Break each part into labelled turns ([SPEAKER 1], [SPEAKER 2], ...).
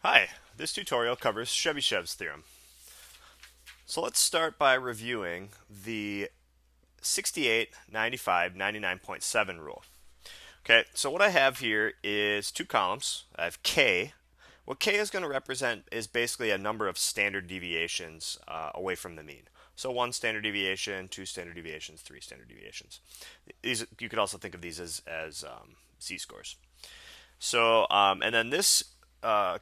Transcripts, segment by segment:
[SPEAKER 1] Hi, this tutorial covers Chebyshev's theorem. So let's start by reviewing the 68, 95, 99.7 rule. Okay, so what I have here is two columns. I have K. What K is going to represent is basically a number of standard deviations away from the mean. So one standard deviation, two standard deviations, three standard deviations. These, you could also think of these as z-scores. And then this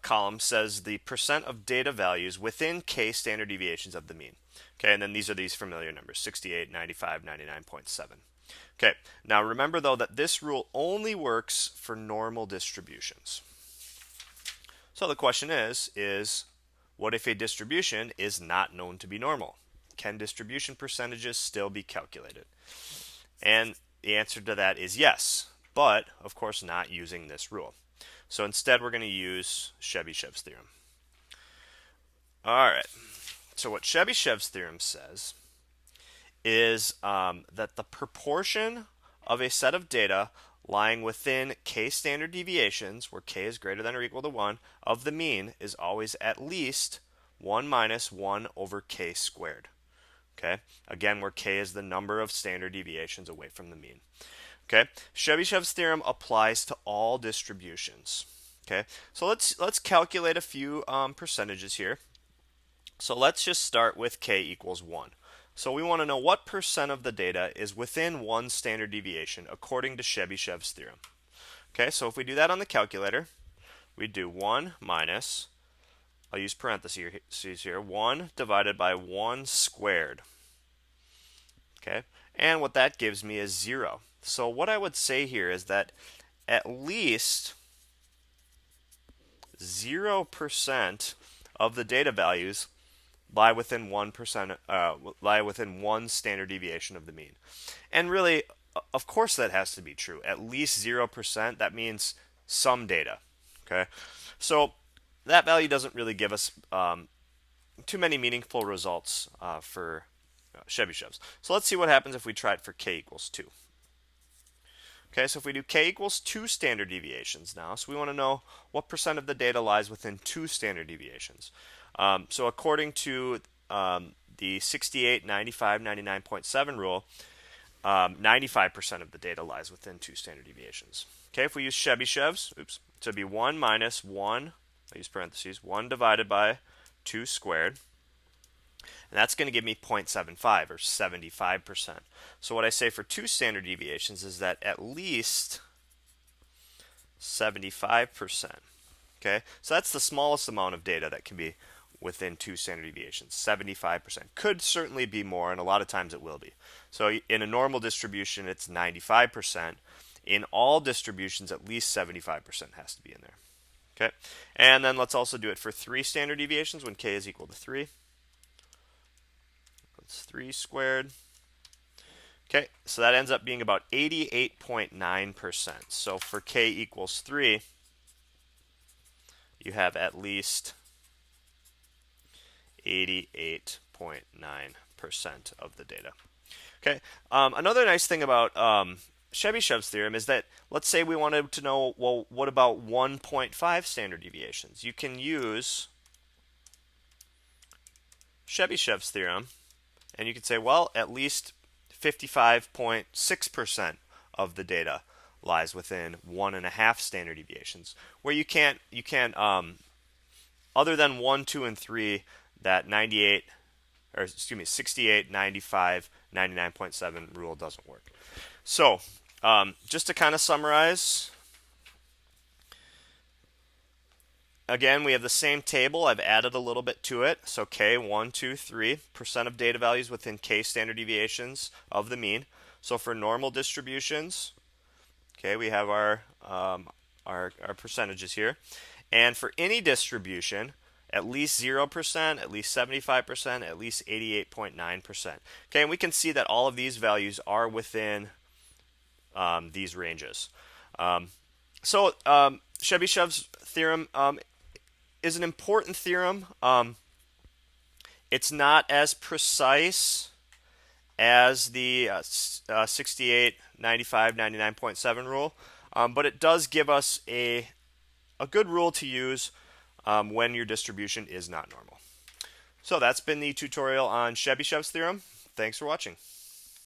[SPEAKER 1] column says the percent of data values within k standard deviations of the mean. Okay, and then these are these familiar numbers, 68, 95, 99.7. Okay, now remember though that this rule only works for normal distributions. So the question is what if a distribution is not known to be normal? Can distribution percentages still be calculated? And the answer to that is yes, but of course not using this rule. So instead we're going to use Chebyshev's theorem. All right, so what Chebyshev's theorem says is that the proportion of a set of data lying within k standard deviations, where k is greater than or equal to 1, of the mean is always at least 1 minus 1 over k squared. Okay, again, where k is the number of standard deviations away from the mean. Okay, Chebyshev's theorem applies to all distributions. Okay, so let's calculate a few percentages here. So let's just start with k equals 1. So we want to know what percent of the data is within one standard deviation according to Chebyshev's theorem. Okay, so if we do that on the calculator, we do 1 minus, I'll use parentheses here, 1 divided by 1 squared. Okay, and what that gives me is 0. So what I would say here is that at least 0% of the data values lie within 1%, lie within one standard deviation of the mean. And really, of course that has to be true. At least 0%, that means some data. Okay, so that value doesn't really give us too many meaningful results for Chebyshev's. So let's see what happens if we try it for k equals 2. Okay, so if we do k equals 2 standard deviations now, so we want to know what percent of the data lies within 2 standard deviations. So according to the 68, 95, 99.7 rule, 95% of the data lies within 2 standard deviations. Okay, if we use Chebyshev's, so it'd be 1 minus 1, I use parentheses, 1 divided by 2 squared. And that's going to give me 0.75 or 75%. So what I say for 2 standard deviations is that at least 75%. Okay, so that's the smallest amount of data that can be within 2 standard deviations. 75%. Could certainly be more, and a lot of times it will be. So in a normal distribution, it's 95%. In all distributions, at least 75% has to be in there. Okay, and then let's also do it for 3 standard deviations when k is equal to 3. It's 3 squared. Okay, so that ends up being about 88.9%. So for k equals 3, you have at least 88.9% of the data. Okay, another nice thing about Chebyshev's theorem is that, let's say we wanted to know, well, what about 1.5 standard deviations? You can use Chebyshev's theorem, and you could say, well, at least 55.6% of the data lies within 1.5 standard deviations, where you can't other than 1, 2, and 3, that 68, 95, 99.7 rule doesn't work. So just to kind of summarize, again, we have the same table. I've added a little bit to it. So k, 1, 2, 3, percent of data values within k standard deviations of the mean. So for normal distributions, okay, we have our percentages here. And for any distribution, at least 0%, at least 75%, at least 88.9%. Okay, and we can see that all of these values are within these ranges. Chebyshev's theorem is an important theorem. It's not as precise as the 68, 95, 99.7 rule, but it does give us a good rule to use when your distribution is not normal. So that's been the tutorial on Chebyshev's theorem. Thanks for watching.